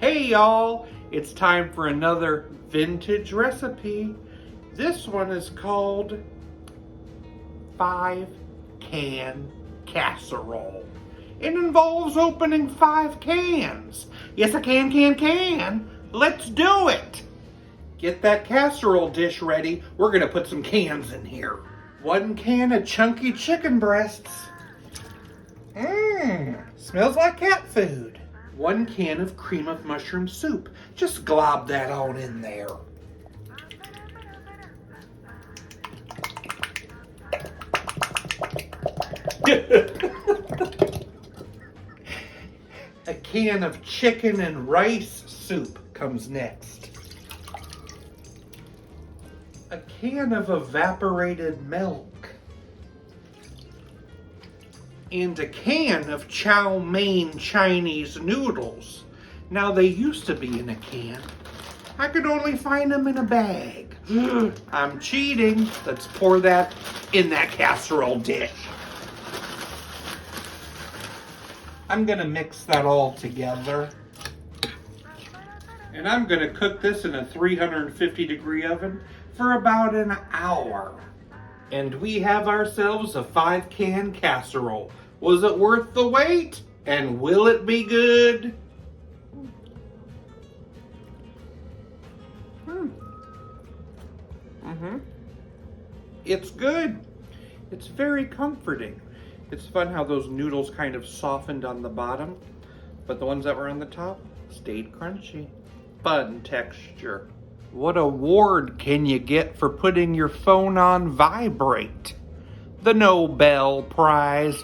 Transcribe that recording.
Hey y'all, it's time for another vintage recipe. This one is called 5-can casserole. It involves opening 5 cans. Yes, a can. Let's do it. Get that casserole dish ready. We're gonna put some cans in here. 1 can of chunky chicken breasts. Smells like cat food. 1 can of cream of mushroom soup. Just glob that on in there. A can of chicken and rice soup comes next. A can of evaporated milk. And a can of chow mein Chinese noodles. Now they used to be in a can. I could only find them in a bag. I'm cheating. Let's pour that in that casserole dish. I'm gonna mix that all together. And I'm gonna cook this in a 350-degree oven for about an hour. And we have ourselves a 5-can casserole. Was it worth the wait? And will it be good? It's good. It's very comforting. It's fun how those noodles kind of softened on the bottom, but the ones that were on the top stayed crunchy. Fun texture. What award can you get for putting your phone on vibrate? The Nobel Prize.